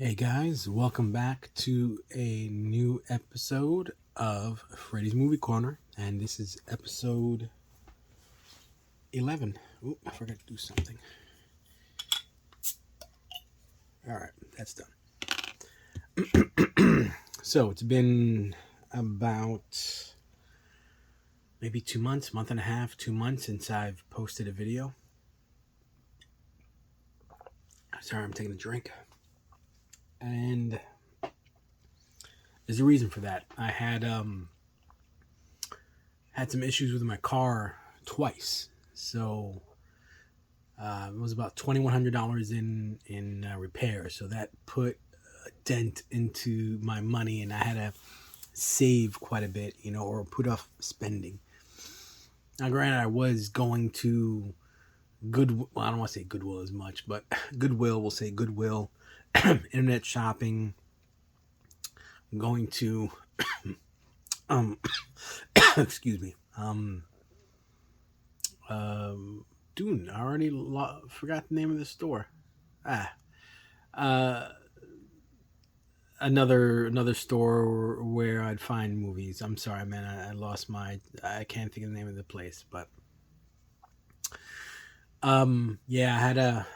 Hey guys, welcome back to a new episode of Freddy's Movie Corner, and this is episode 11. Oh, I forgot to do something. Alright, that's done. So, it's been about maybe 2 months, month and a half, 2 months since I've posted a video. Sorry, I'm taking a drink. And there's a reason for that. I had some issues with my car twice. So it was about $2,100 in repair. So that put a dent into my money, and I had to save quite a bit, or put off spending. Now, granted, I was going to Goodwill. Well, I don't want to say Goodwill as much, but Goodwill, we'll say Goodwill, internet shopping, going to, excuse me, dude, I already forgot the name of the store. Another store where I'd find movies. I'm sorry, man. I lost I can't think of the name of the place, but yeah, I had to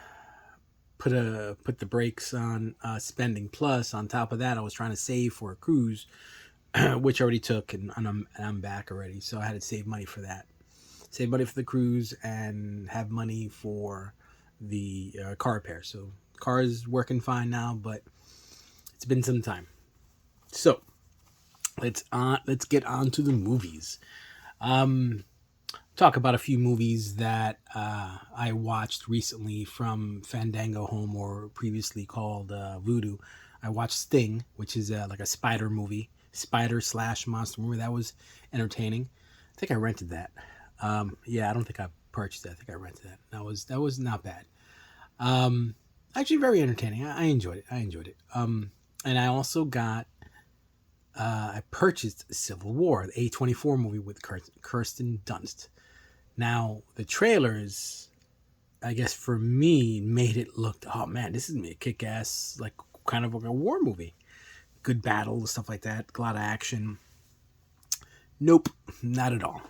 put the brakes on spending. Plus, on top of that, I was trying to save for a cruise, which I already took, and I'm back already. So I had to save money for that. Save money for the cruise and have money for the car repair. So car is working fine now, but it's been some time. So let's get on to the movies. Talk about a few movies that I watched recently from Fandango Home, or previously called Voodoo. I watched Sting, which is like a spider movie, spider/monster movie. That was entertaining. I think I rented that. Yeah, I don't think I purchased it. I think I rented that. That was not bad. Actually, very entertaining. I enjoyed it. And I also got. I purchased Civil War, the A24 movie with Kirsten Dunst. Now, the trailers, I guess for me, made it look, oh man, this is a kick-ass, like kind of like a war movie. Good battle, stuff like that, a lot of action. Nope, not at all.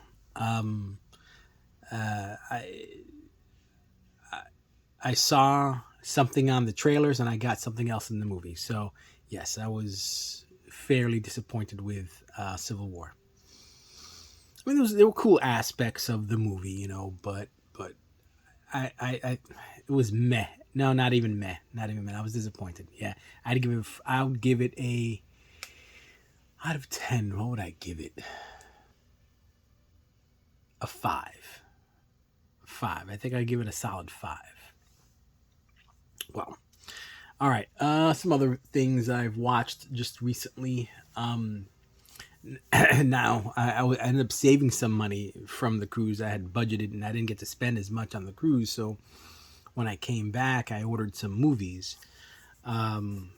I saw something on the trailers and I got something else in the movie. So, yes, I was fairly disappointed with Civil War. I mean, there were cool aspects of the movie, but I it was meh. No, not even meh. Not even meh. I was disappointed. Yeah, I would give it a out of 10. What would I give it? A 5. 5. I think I'd give it a solid 5. Well, all right. Some other things I've watched just recently. Now I ended up saving some money from the cruise. I had budgeted and I didn't get to spend as much on the cruise. So when I came back, I ordered some movies. And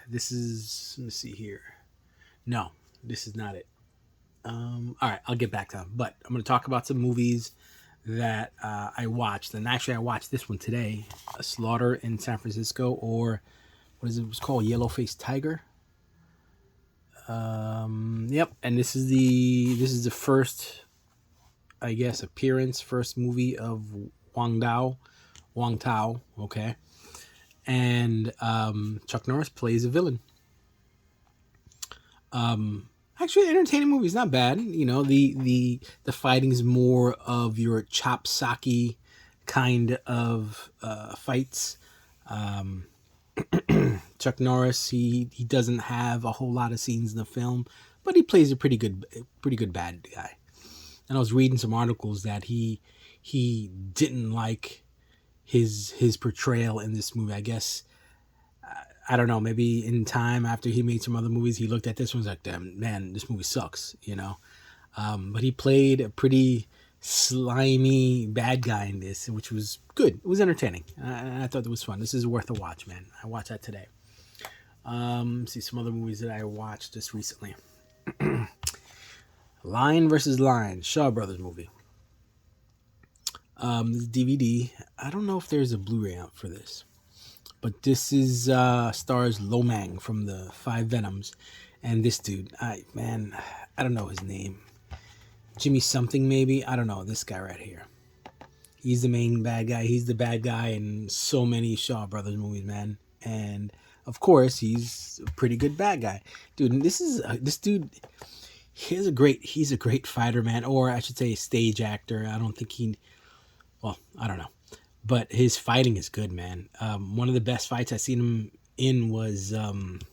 this is, let me see here. No, this is not it. All right, I'll get back to them. But I'm going to talk about some movies that I watched. And actually, I watched this one today, A Slaughter in San Francisco, or what is it? It was called Yellow-Faced Tiger. Yep. And this is the first, I guess, first movie of Wang Tao. Okay. And Chuck Norris plays a villain. Actually, entertaining movie is not bad. The fighting's more of your chopsaki kind of fights. Chuck Norris, he doesn't have a whole lot of scenes in the film, but he plays a pretty good bad guy. And I was reading some articles that he didn't like his portrayal in this movie. I guess I don't know. Maybe in time after he made some other movies, he looked at this one and was like, "Damn, man, this movie sucks." But he played a pretty slimy bad guy in this, which was good. It was entertaining. I thought it was fun. This is worth a watch, man. I watched that today. See some other movies that I watched just recently. Lion versus Lion, Shaw Brothers movie. This DVD. I don't know if there's a Blu-ray out for this, but this is stars Lomang from the Five Venoms, and this dude, I don't know his name, Jimmy something maybe, I don't know, this guy right here. He's the main bad guy. He's the bad guy in so many Shaw Brothers movies, man. And of course, he's a pretty good bad guy, dude. And this dude. He's a great fighter, man. Or I should say, stage actor. I don't think he. Well, I don't know, but his fighting is good, man. One of the best fights I seen him in was, and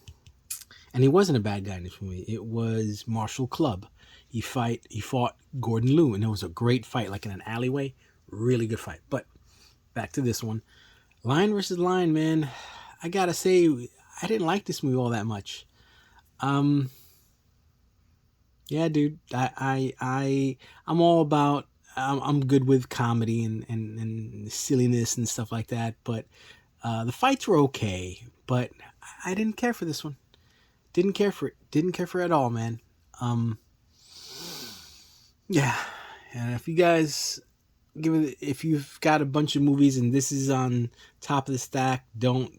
he wasn't a bad guy in this movie. It was Marshall Club. He fought Gordon Liu, and it was a great fight, like in an alleyway. Really good fight. But back to this one, Lion versus Lion, man. I gotta say, I didn't like this movie all that much. Yeah, dude. I'm all about. I'm good with comedy and silliness and stuff like that. But the fights were okay. But I didn't care for this one. Didn't care for it. Didn't care for it at all, man. Yeah. And if you guys if you've got a bunch of movies and this is on top of the stack, don't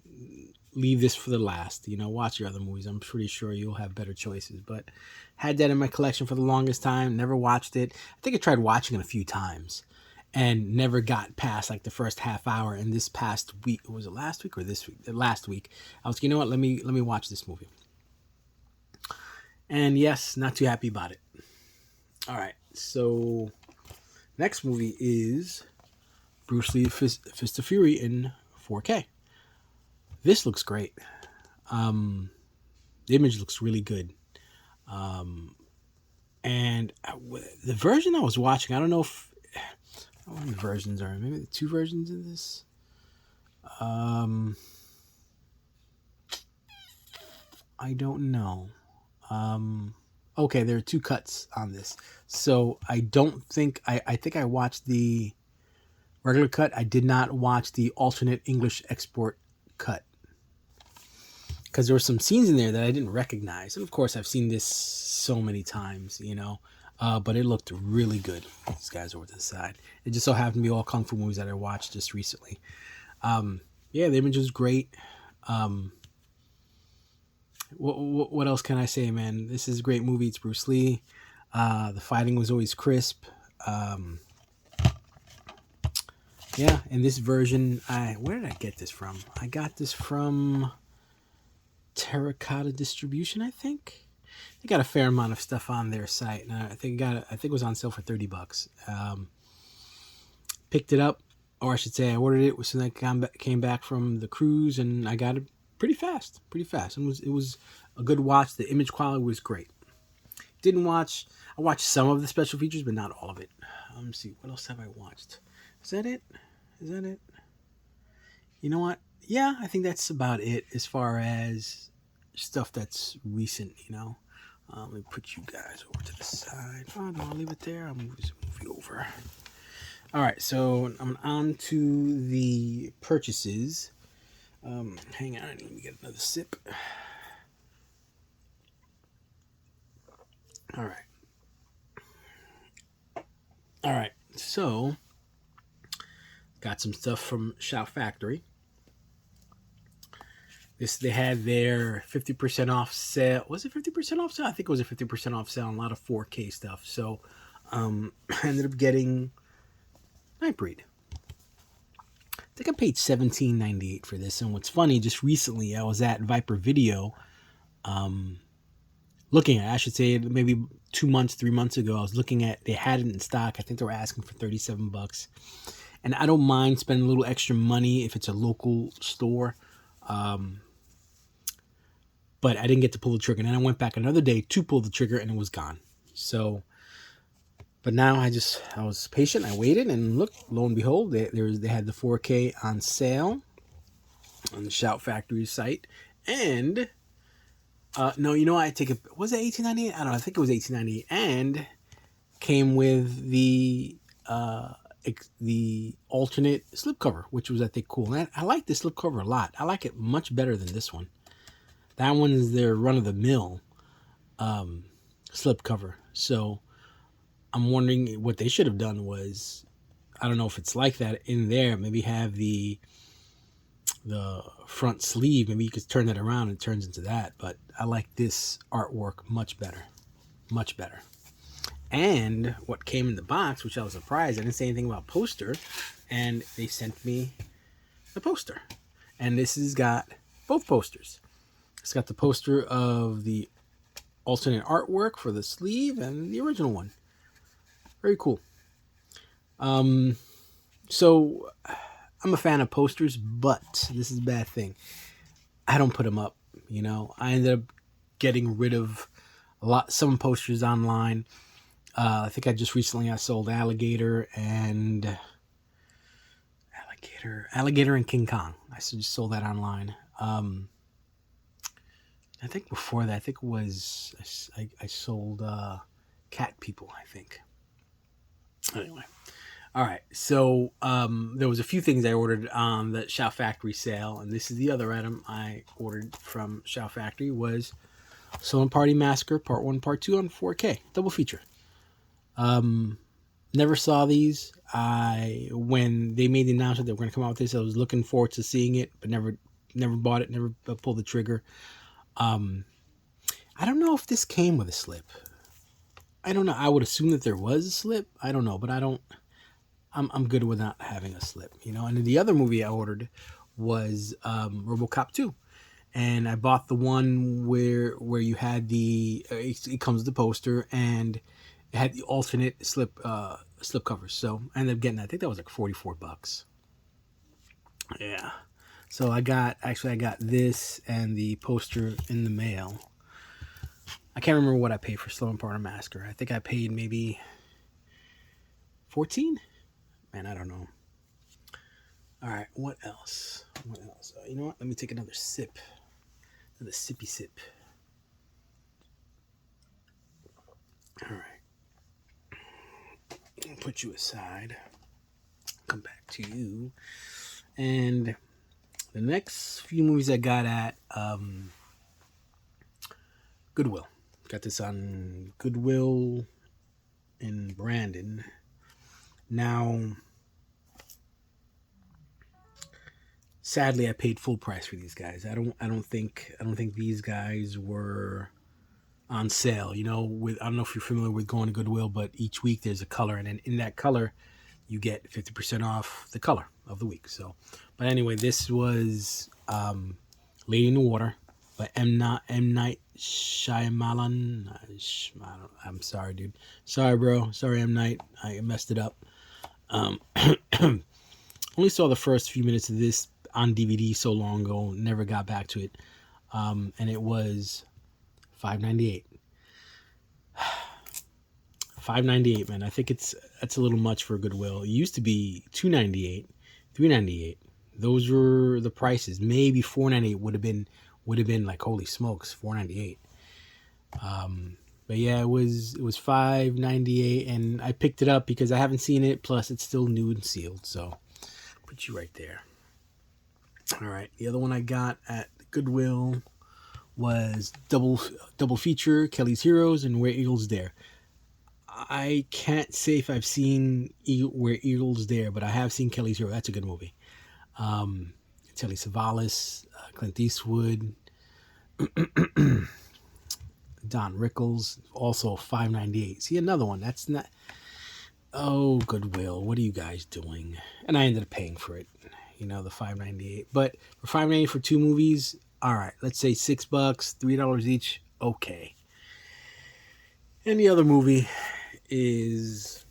leave this for the last. Watch your other movies. I'm pretty sure you'll have better choices. But had that in my collection for the longest time. Never watched it. I think I tried watching it a few times and never got past like the first half hour. And this past week, was it last week or this week? Last week, I was, what? Let me watch this movie. And yes, not too happy about it. All right, so next movie is Bruce Lee Fist of Fury in 4K. This looks great. The image looks really good. And the version I was watching, I don't know how many versions are. Maybe the 2 versions of this. I don't know. Okay, there are 2 cuts on this. So I don't think I think I watched the regular cut. I did not watch the alternate English export cut, because there were some scenes in there that I didn't recognize. And of course, I've seen this so many times, but it looked really good. These guys over to the side. It just so happened to be all Kung Fu movies that I watched just recently. Yeah, the image was great. What else can I say, man? This is a great movie. It's Bruce Lee. The fighting was always crisp. Yeah, in this version, where did I get this from? I got this from Terracotta Distribution, I think. They got a fair amount of stuff on their site, and I think it was on sale for $30. Picked it up, or I should say, I ordered it as soon as I came back from the cruise, and I got it pretty fast. It was a good watch. The image quality was great. I watched some of the special features, but not all of it. Let me see, what else have I watched? Is that it? You know what? Yeah, I think that's about it as far as stuff that's recent, Let me put you guys over to the side. Oh, no, I'll leave it there. I'll move this movie over. All right, so I'm on to the purchases. Hang on, let me get another sip. All right. So got some stuff from Shout Factory. They had their 50% off sale. Was it 50% off sale? I think it was a 50% off sale on a lot of 4K stuff. So I ended up getting Nightbreed. I think I paid $17.98 for this. And what's funny, just recently I was at Viper Video looking at, I should say maybe 3 months ago, I was looking at, they had it in stock. I think they were asking for $37. And I don't mind spending a little extra money if it's a local store. But I didn't get to pull the trigger. And then I went back another day to pull the trigger and it was gone. So, but now I was patient. I waited and look, lo and behold, they had the 4K on sale on the Shout Factory site. And, no, I take it, was it $18.98? I don't know. I think it was $18.98 and came with the alternate slipcover, which was, I think, cool. And I like this slipcover a lot. I like it much better than this one. That one is their run-of-the-mill slipcover. So I'm wondering what they should have done was, I don't know if it's like that in there, maybe have the the front sleeve. Maybe you could turn that around and it turns into that. But I like this artwork much better. Much better. And what came in the box, which I was surprised, I didn't say anything about poster, and they sent me the poster. And this has got both posters. It's got the poster of the alternate artwork for the sleeve and the original one. Very cool. So I'm a fan of posters, but this is a bad thing. I don't put them up. I ended up getting rid of some posters online. I think I sold Alligator and King Kong. I just sold that online. I think before that, it was I sold Cat People, I think. Anyway, all right. So there was a few things I ordered on the Shout Factory sale, and this is the other item I ordered from Shout Factory was Solo Party Massacre Part 1, Part 2 on 4K double feature. Never saw these. When they made the announcement they were going to come out with this, I was looking forward to seeing it, but never bought it, never pulled the trigger. I don't know if this came with a slip. I don't know. I would assume that there was a slip. I don't know, but I'm good with not having a slip, And then the other movie I ordered was RoboCop 2. And I bought the one where you had it comes with the poster and it had the alternate slip covers. So I ended up getting that. I think that was like $44. Yeah. So I got this and the poster in the mail. I can't remember what I paid for Slow and Partner Massacre. I think I paid maybe $14. Man, I don't know. All right, what else? You know what? Let me take another sip. Another sippy sip. All right. I'll put you aside. Come back to you. And the next few movies I got at Goodwill. Got this on Goodwill in Brandon. Now, sadly, I paid full price for these guys. I don't think these guys were on sale. I don't know if you're familiar with going to Goodwill, but each week there's a color, and then in that color, you get 50% off the color of the week. So, but anyway, this was Lady in the Water by M. Night Shyamalan. I'm sorry, dude. Sorry, bro. Sorry, M. Night. I messed it up. Only saw the first few minutes of this on DVD so long ago. Never got back to it. And it was $5.98. $5.98, man. I think that's a little much for Goodwill. It used to be $2.98, $3.98. Those were the prices. Maybe $4.98 would have been like, holy smokes, $4.98. But yeah, it was $5.98, and I picked it up because I haven't seen it. Plus, it's still new and sealed, so put you right there. All right, the other one I got at Goodwill was double feature, Kelly's Heroes and Where Eagles Dare. I can't say if I've seen Where Eagles Dare, but I have seen Kelly's Hero. That's a good movie. Telly Savalas, Clint Eastwood, Don Rickles, also $5.98. See, another one. That's not... Oh, Goodwill, what are you guys doing? And I ended up paying for it, the $5.98. But for $5.98 for two movies, all right, let's say $6, $3 each, okay. And the other movie is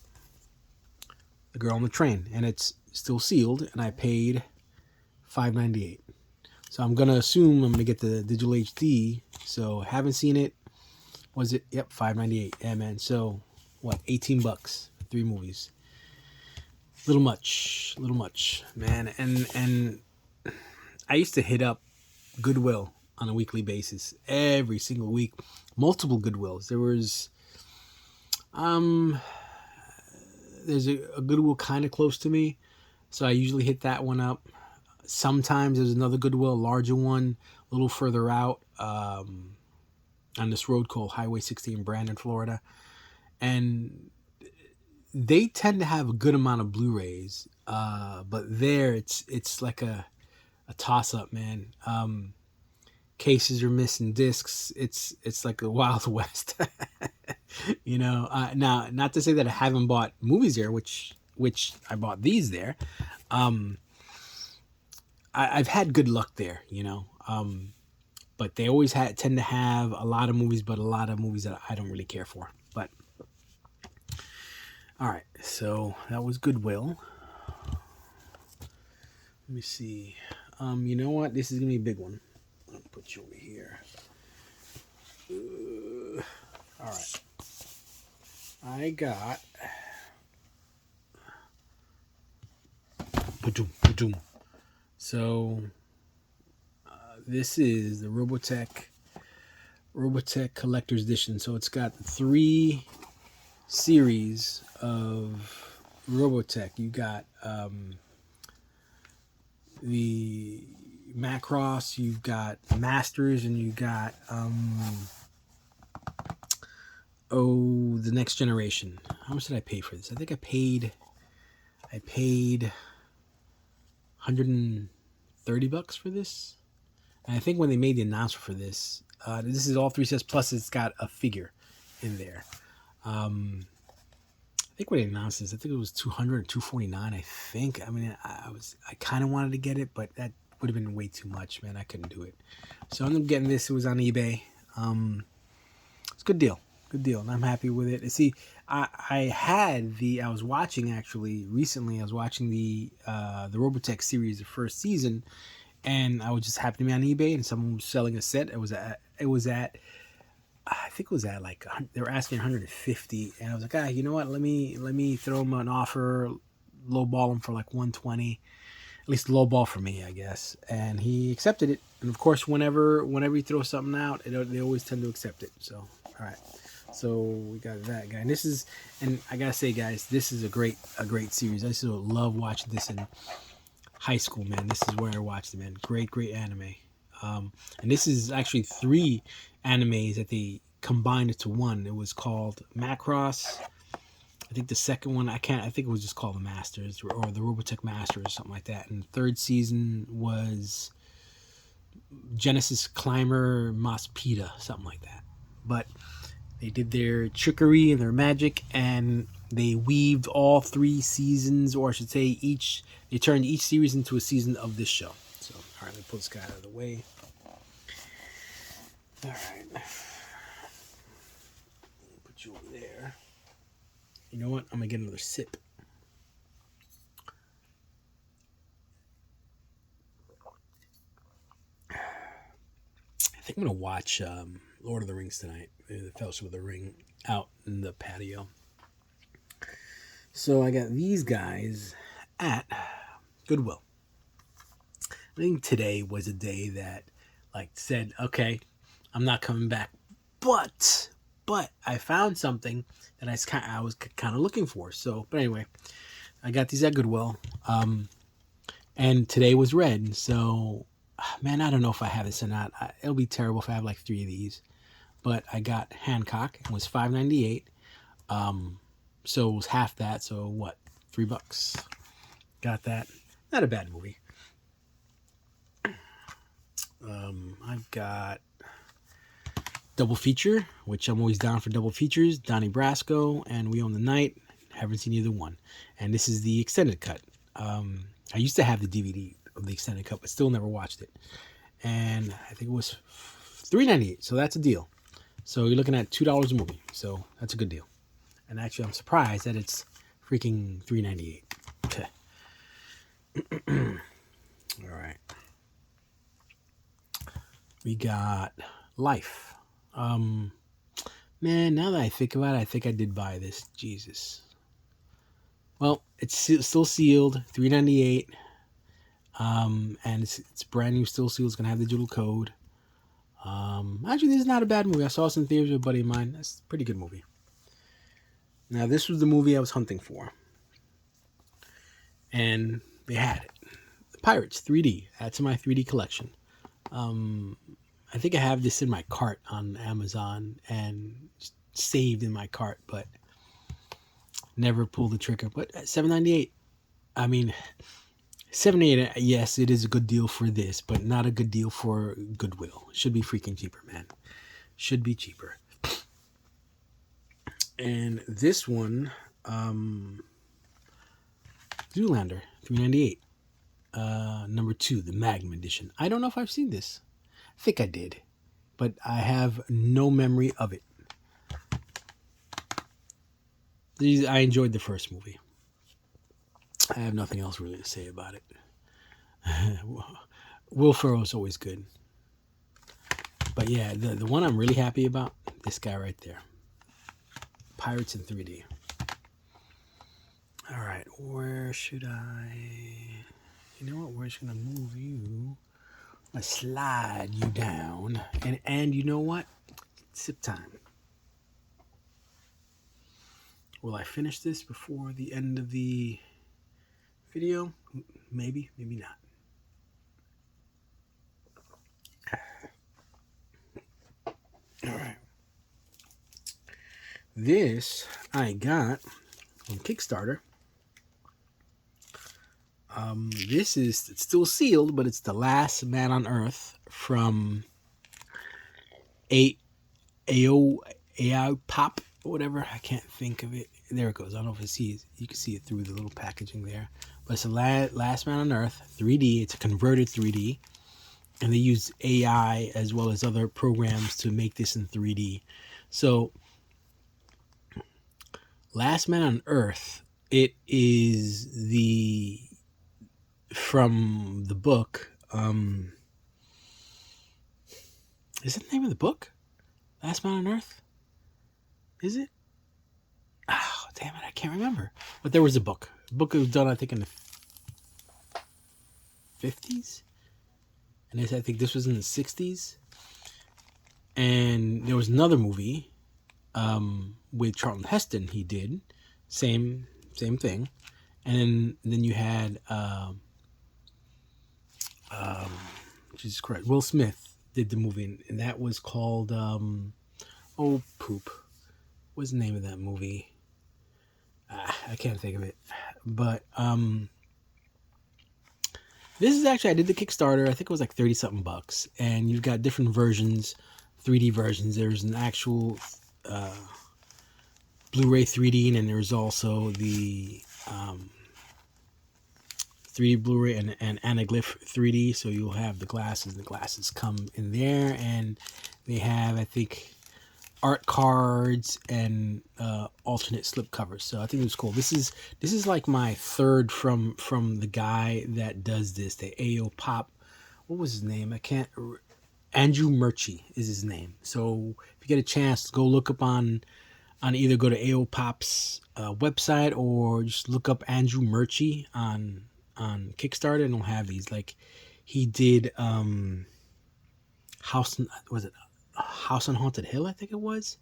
The Girl on the Train, and it's still sealed, and I paid $5.98. So I'm gonna assume I'm gonna get the digital HD. So haven't seen it. Was it? Yep, $5.98. Yeah, man. So what? $18. 3 movies. Little much, man. And I used to hit up Goodwill on a weekly basis, every single week. Multiple Goodwills. There was there's a Goodwill kind of close to me, so I usually hit that one up. Sometimes there's another Goodwill, a larger one, a little further out on this road called Highway 60 in Brandon, Florida. And they tend to have a good amount of Blu-rays, but there it's like a a toss up, man. Cases are missing discs. It's like the Wild West. Now, not to say that I haven't bought movies there, which I bought these there. Um, I've had good luck there, but they always tend to have a lot of movies, but a lot of movies that I don't really care for. But all right, so that was Goodwill. Let me see. You know what? This is gonna be a big one. I'll put you over here. All right. I got. So this is the Robotech Collector's Edition. So it's got 3 series of Robotech. You got the Macross, you've got Masters, and you got the Next Generation. How much did I pay for this? I think I paid $130 for this. And I think when they made the announcement for this is all 3 sets plus it's got a figure in there. I think when they announced this, I think it was $200 or $249. I think. I mean, I kind of wanted to get it, but that would have been way too much, man. I couldn't do it. So I ended up getting this. It was on eBay. It's a good deal. Good deal. And I'm happy with it. See, I was watching actually recently. I was watching the Robotech series, the first season, and I was just happened to be on eBay, and someone was selling a set. It was at I think it was at like they were asking 150, and I was like, you know what? Let me throw them an offer, lowball them for like 120, at least lowball for me, I guess. And he accepted it. And of course, whenever you throw something out, they always tend to accept it. So all right. So we got that guy, and I gotta say, guys, this is a great series. I used to love watching this in high school, man. This is where I watched it, man. Great anime. And this is actually 3 animes that they combined into one. It was called Macross. I think the second one, I think it was just called the Masters or the Robotech Masters or something like that. And the 3rd season was Genesis Climber Mospita, something like that. But they did their trickery and their magic, and they weaved all 3 seasons, or I should say they turned each series into a season of this show. So, all right, let me pull this guy out of the way. All right. Put you over there. You know what? I'm going to get another sip. I think I'm going to watch Lord of the Rings tonight. The Fellowship of the Ring out in the patio. So I got these guys at Goodwill. I think today was a day that said, okay, I'm not coming back. But I found something that I was kind of looking for. So, but anyway, I got these at Goodwill. And today was red. So, man, I don't know if I have this or not. It'll be terrible if I have like 3 of these. But I got Hancock. It was $5.98. So it was half that. So what? $3. Got that. Not a bad movie. I've got double feature, which I'm always down for double features. Donnie Brasco and We Own the Night. Haven't seen either one. And this is the extended cut. I used to have the DVD of the extended cut, but still never watched it. And I think it was $3.98. So that's a deal. So you're looking at $2 a movie. So that's a good deal. And actually, I'm surprised that it's freaking $3.98. All right. We got Life. Man, now that I think about it, I think I did buy this. Jesus. Well, it's still sealed, $3.98. And it's brand new, still sealed. It's gonna have the digital code. Actually, this is not a bad movie. I saw this in theaters with a buddy of mine. That's a pretty good movie. Now, this was the movie I was hunting for. And they had it. The Pirates 3D. Add to my 3D collection. I think I have this in my cart on Amazon and saved in my cart, but never pulled the trigger. But at $7.98, I mean, $78. Yes, it is a good deal for this, but not a good deal for Goodwill. Should be freaking cheaper, man. Should be cheaper. And this one, Zoolander, $3.98. Number 2, the Magnum edition. I don't know if I've seen this. I think I did, but I have no memory of it. I enjoyed the first movie. I have nothing else really to say about it. Will Ferrell's always good. But yeah, the one I'm really happy about, this guy right there. Pirates in 3D. All right, where should I... You know what? We're just going to move you. I'm going to slide you down. And you know what? Sip time. Will I finish this before the end of the video? Maybe, maybe not. All right. This I got on Kickstarter. It's still sealed, but it's The Last Man on Earth from AO Pop or whatever. I can't think of it. There it goes. I don't know if you can see it through the little packaging there. But it's The Last Man on Earth, 3D. It's a converted 3D. And they use AI as well as other programs to make this in 3D. So, Last Man on Earth, it is from the book. Is it the name of the book? Last Man on Earth? Is it? Oh, damn it, I can't remember. But there was a book. The book was done, I think, in the 50s. And I think this was in the 60s. And there was another movie with Charlton Heston he did. Same thing. And then you had Jesus Christ, Will Smith did the movie, and that was called what's the name of that movie? I can't think of it. But this is actually, I did the Kickstarter. I think it was like 30 something bucks, and you've got different versions, 3D versions. There's an actual Blu-ray 3D, and then there's also the 3D Blu-ray and anaglyph 3D. So you'll have the glasses. The glasses come in there, and they have, I think, art cards and alternate slip covers. So I think it was cool. This is like my third from the guy that does this, the AO Pop. What was his name? Andrew Murchie is his name. So if you get a chance, go look up on either go to AO Pop's website or just look up Andrew Murchie on Kickstarter, and he'll have these. Like he did House on Haunted Hill, I think it was.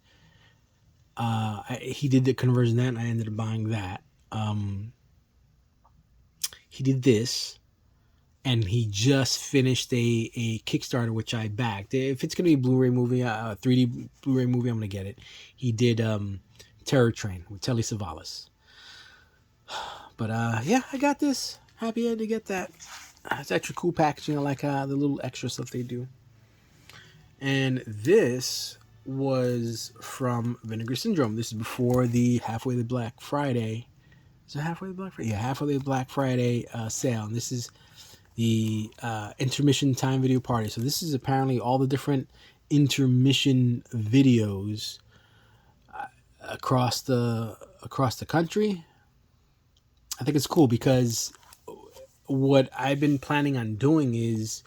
He did the conversion of that, and I ended up buying that. He did this, and he just finished a Kickstarter, which I backed. If it's going to be a Blu-ray movie, 3D Blu-ray movie, I'm going to get it. He did Terror Train with Telly Savalas. But yeah, I got this. Happy I had to get that. It's actually cool packaging. I like the little extra stuff they do. And this was from Vinegar Syndrome. This is before the Halfway to Black Friday. Is it Halfway to Black Friday? Yeah, Halfway to Black Friday sale. And this is the intermission time video party. So this is apparently all the different intermission videos across the country. I think it's cool because what I've been planning on doing is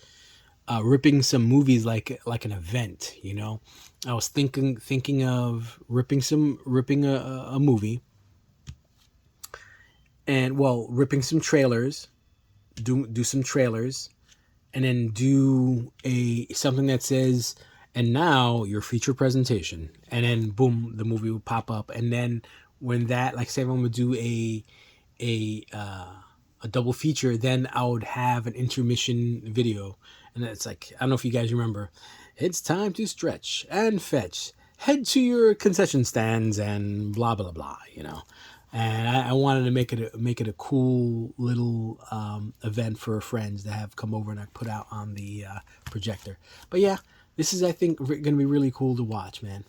ripping some movies like an event, you know. I was thinking of ripping a movie, and ripping some trailers, do some trailers, and then do something that says, and now your feature presentation, and then boom, the movie would pop up, and then when that, like say, if I'm gonna do a double feature, then I would have an intermission video. And it's like, I don't know if you guys remember, it's time to stretch and fetch. Head to your concession stands and blah, blah, blah, you know. and I wanted to make it a cool little event for friends to have come over and I put out on the projector. But yeah, this is, I think, going to be really cool to watch, man.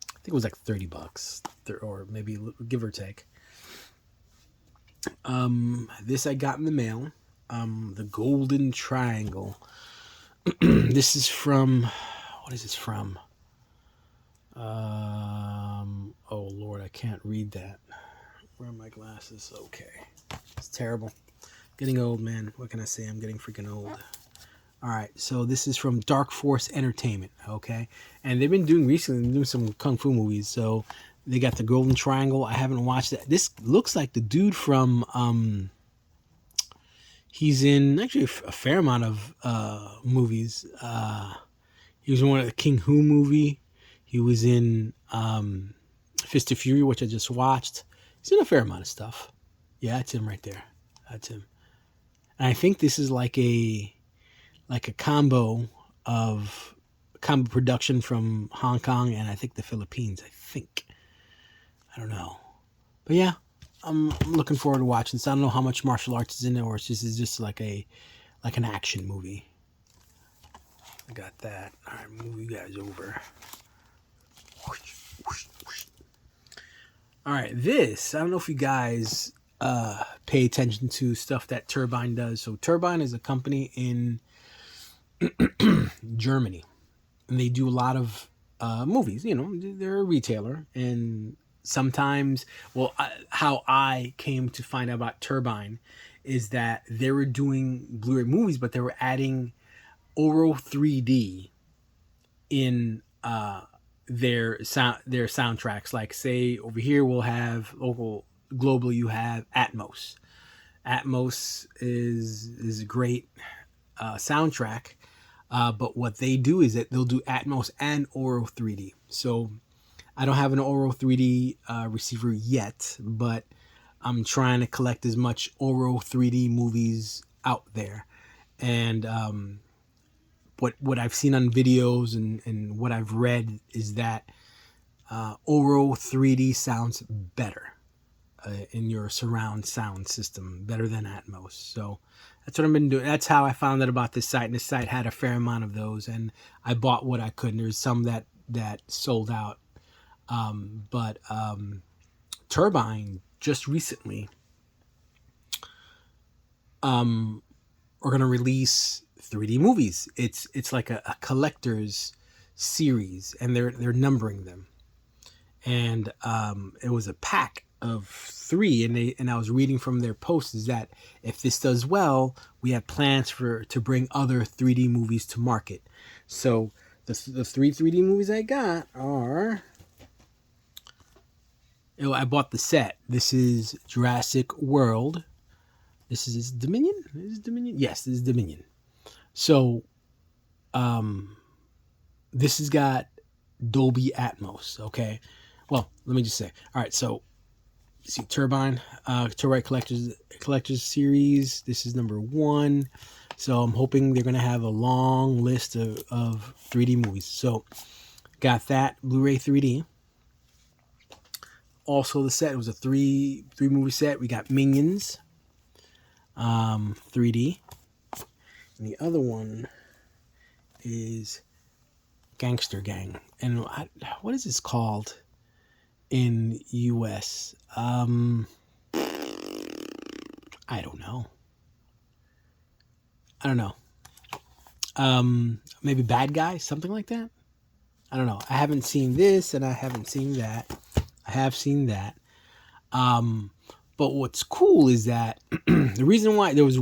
I think it was like $30, or maybe give or take. This I got in the mail. The Golden Triangle. This is from, what is this from? Oh Lord, I can't read that. Where are my glasses? Okay. It's terrible. Getting old, man. What can I say? I'm getting freaking old. All right, so this is from Dark Force Entertainment, okay? And they've been doing some kung fu movies. So they got the Golden Triangle. I haven't watched that. This looks like the dude from he's in actually a fair amount of movies. He was in one of the King Hu movie. He was in Fist of Fury, which I just watched. He's in a fair amount of stuff. Yeah, that's him right there. That's him. And I think this is like a combo production from Hong Kong and I think the Philippines. I don't know, but yeah, I'm looking forward to watching this. I don't know how much martial arts is in it, or it's just like an action movie. I got that. All right, move you guys over. All right, this, I don't know if you guys pay attention to stuff that Turbine does. So Turbine is a company in Germany, and they do a lot of movies. You know, they're a retailer, and sometimes, how I came to find out about Turbine is that they were doing Blu-ray movies, but they were adding Oro 3D in their soundtracks. Like, say over here we'll have globally you have Atmos. Atmos is a great soundtrack, but what they do is that they'll do Atmos and Oro 3D. So I don't have an Oro 3D receiver yet, but I'm trying to collect as much Oro 3D movies out there. And what I've seen on videos and what I've read is that Oro 3D sounds better in your surround sound system, better than Atmos. So that's what I've been doing. That's how I found out about this site. And this site had a fair amount of those, and I bought what I could. And there's some that sold out. But Turbine just recently are going to release 3D movies. It's like a collector's series, and they're numbering them. And it was a pack of 3, and I was reading from their posts is that if this does well, we have plans to bring other 3D movies to market. So the 3 3D movies I got are, I bought the set. This is Jurassic World. This is Dominion? Is it Dominion? Yes, this is Dominion. So this has got Dolby Atmos, okay? Well, let me just say. All right, so see Turbine Collectors Series. This is number 1. So I'm hoping they're going to have a long list of 3D movies. So got that Blu-ray 3D. Also the set, it was a 3 movie set. We got Minions 3D. And the other one is Gangster Gang. And what is this called in US? I don't know. Maybe Bad Guy, something like that. I don't know. I haven't seen this, and I haven't seen that. I have seen that. But what's cool is that the reason why, there was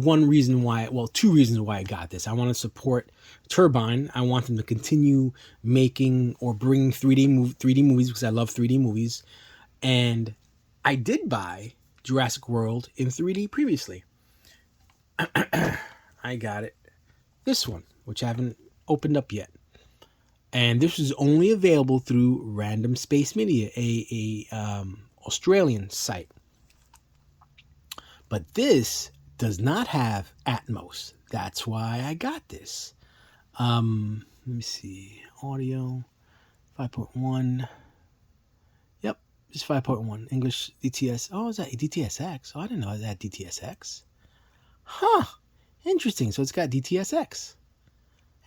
two reasons why I got this. I want to support Turbine. I want them to continue making or bringing 3D movies because I love 3D movies. And I did buy Jurassic World in 3D previously. I got it. This one, which I haven't opened up yet. And this is only available through Random Space Media, a Australian site. But this does not have Atmos. That's why I got this. Let me see. Audio 5.1. Yep. Just 5.1 English DTS. Oh, is that DTSX? Oh, I didn't know it had DTSX. Huh. Interesting. So it's got DTSX.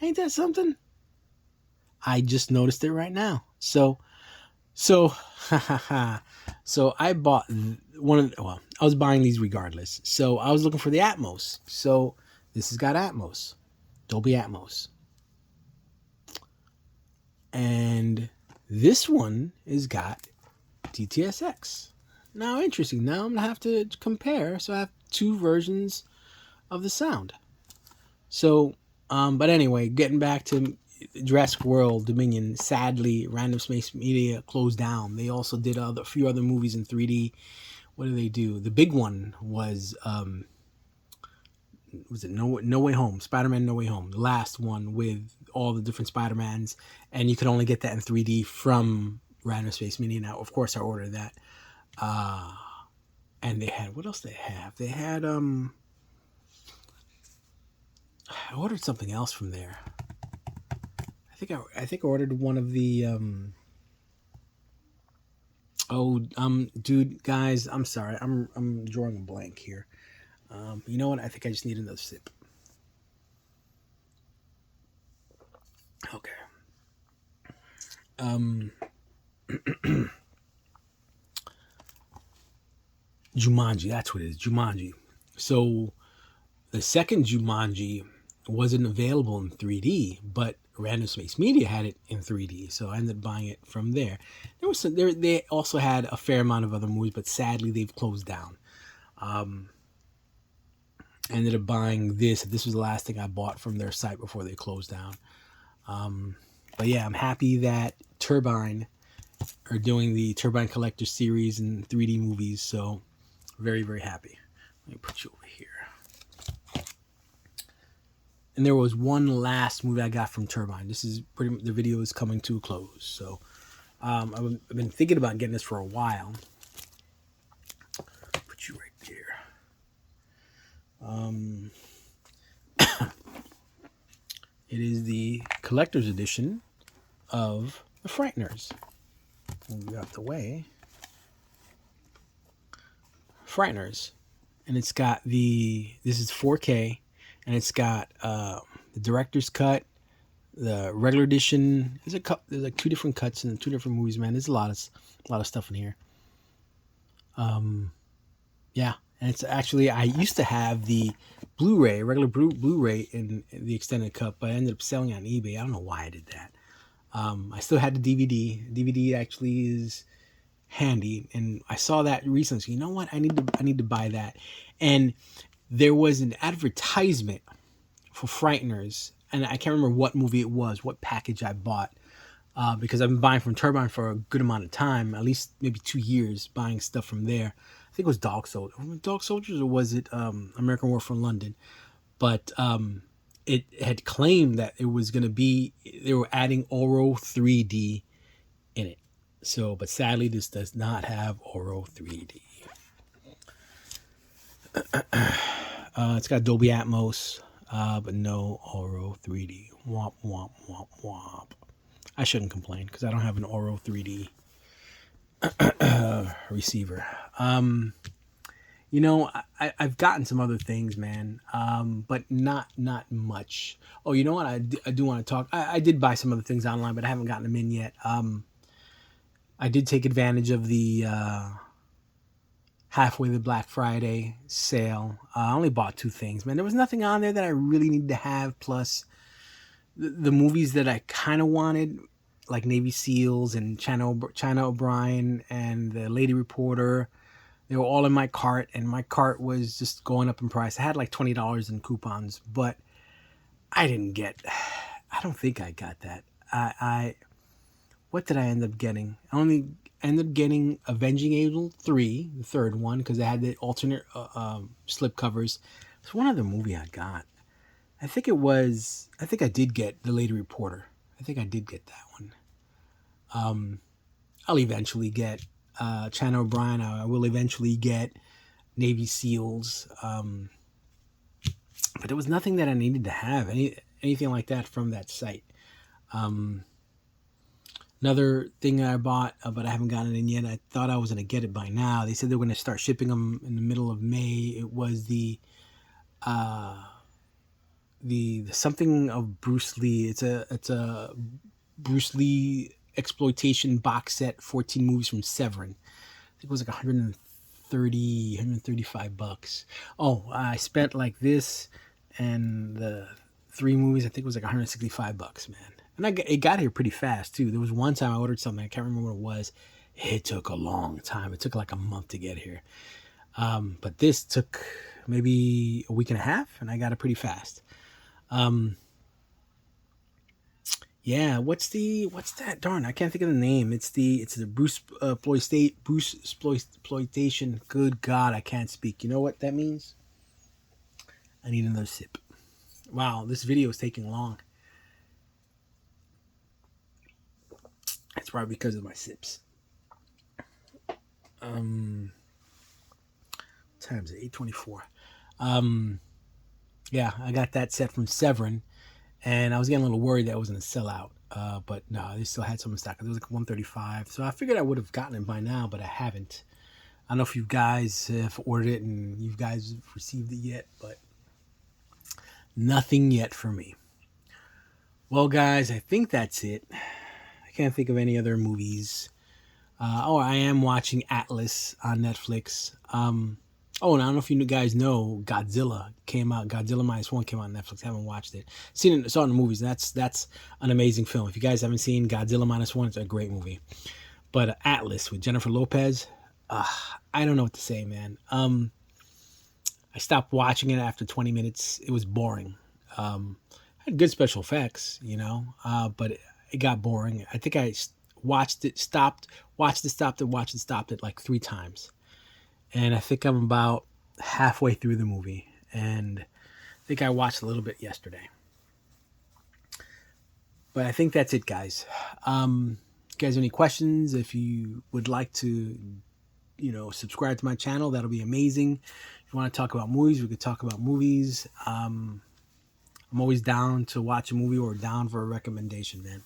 Ain't that something? I just noticed it right now. So, so I bought one of the, well, I was buying these regardless. So I was looking for the Atmos. So this has got Atmos, Dolby Atmos. And this one has got DTSX. Now, interesting. Now I'm going to have to compare. So I have two versions of the sound. So, but anyway, getting back to Jurassic World Dominion, sadly, Random Space Media closed down. They also did a few other movies in 3D. What did they do? The big one was it No Way Home? Spider-Man No Way Home. The last one with all the different Spider-Mans. And you could only get that in 3D from Random Space Media. Now, of course, I ordered that. And they had, what else they have? They had, I ordered something else from there. I think I ordered one of the, dude, guys, I'm sorry. I'm drawing a blank here. You know what? I think I just need another sip. Okay. Jumanji, that's what it is. Jumanji. So the second Jumanji wasn't available in 3D, but Random Space Media had it in 3D, so I ended up buying it from there. They also had a fair amount of other movies, but sadly they've closed down. I ended up buying this. This was the last thing I bought from their site before they closed down. But yeah, I'm happy that Turbine are doing the Turbine Collector series and 3D movies, so very, very happy. Let me put you over here. And there was one last movie I got from Turbine. This is pretty much, the video is coming to a close. So I've been thinking about getting this for a while. Put you right there. It is the collector's edition of The Frighteners. Move out the way. Frighteners. And it's got this is 4K. And it's got the director's cut, the regular edition. There's like two different cuts in two different movies, man. There's a lot of stuff in here. Yeah, and it's actually, I used to have the Blu-ray, regular Blu-ray in the extended cut, but I ended up selling it on eBay. I don't know why I did that. I still had the DVD. DVD actually is handy, and I saw that recently. So you know what? I need to buy that. And there was an advertisement for Frighteners, and I can't remember what movie it was, what package I bought, because I've been buying from Turbine for a good amount of time, at least maybe 2 years, buying stuff from there. I think it was Dog Soldiers, or was it American War from London? But it had claimed that it was going to be, they were adding Oro 3D in it. So, but sadly, this does not have Oro 3D. It's got Dolby Atmos, but no Oro 3D. Womp, womp, womp, womp. I shouldn't complain because I don't have an Oro 3D receiver. You know, I've gotten some other things, man, but not much. Oh, you know what? I do want to talk. I did buy some other things online, but I haven't gotten them in yet. I did take advantage of the halfway the Black Friday sale. I only bought 2 things, man. There was nothing on there that I really needed to have. Plus, the movies that I kind of wanted, like Navy SEALs and China O'Brien and The Lady Reporter, they were all in my cart, and my cart was just going up in price. I had like $20 in coupons, but I don't think I got that. What did I end up getting? I only ended up getting Avenging Angel 3, the third one, because they had the alternate slip covers. It's one other movie I got. I think I did get The Lady Reporter. I think I did get that one. I'll eventually get China O'Brien. I will eventually get Navy SEALs. But there was nothing that I needed to have, anything like that from that site. Another thing I bought, but I haven't gotten it in yet. I thought I was gonna get it by now. They said they were gonna start shipping them in the middle of May. It was uh, the something of Bruce Lee. It's a Bruce Lee exploitation box set, 14 movies from Severin. I think it was like 135 bucks. Oh, I spent like this and the 3 movies. I think it was like 165 bucks, man. And it got here pretty fast too. There was one time I ordered something. I can't remember what it was. It took a long time. It took like a month to get here. But this took maybe a week and a half, and I got it pretty fast. Um, yeah, what's that? Darn, I can't think of the name. It's the Bruce exploitation. Good God, I can't speak. You know what that means? I need another sip. Wow, this video is taking long. It's probably because of my sips. Times 8:24. Yeah, I got that set from Severin, and I was getting a little worried that it was going to sell out. But no, they still had some in stock. It was like 135. So I figured I would have gotten it by now, but I haven't. I don't know if you guys have ordered it and you guys have received it yet, but nothing yet for me. Well, guys, I think that's it. I can't think of any other movies. I am watching Atlas on Netflix. Oh, and I don't know if you guys know, Godzilla came out. Godzilla Minus One came out on Netflix. I haven't watched it. Saw it in the movies. That's an amazing film. If you guys haven't seen Godzilla Minus One, it's a great movie. But Atlas with Jennifer Lopez, I don't know what to say, man. I stopped watching it after 20 minutes. It was boring. Had good special effects, but it got boring. I think I watched it, stopped, watched it, stopped it, watched it, stopped it like 3 times. And I think I'm about halfway through the movie. And I think I watched a little bit yesterday. But I think that's it, guys. If you guys have any questions, if you would like to, subscribe to my channel, that'll be amazing. If you want to talk about movies, we could talk about movies. I'm always down to watch a movie or down for a recommendation, man.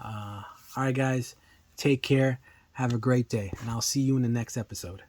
All right, guys. Take care. Have a great day. And I'll see you in the next episode.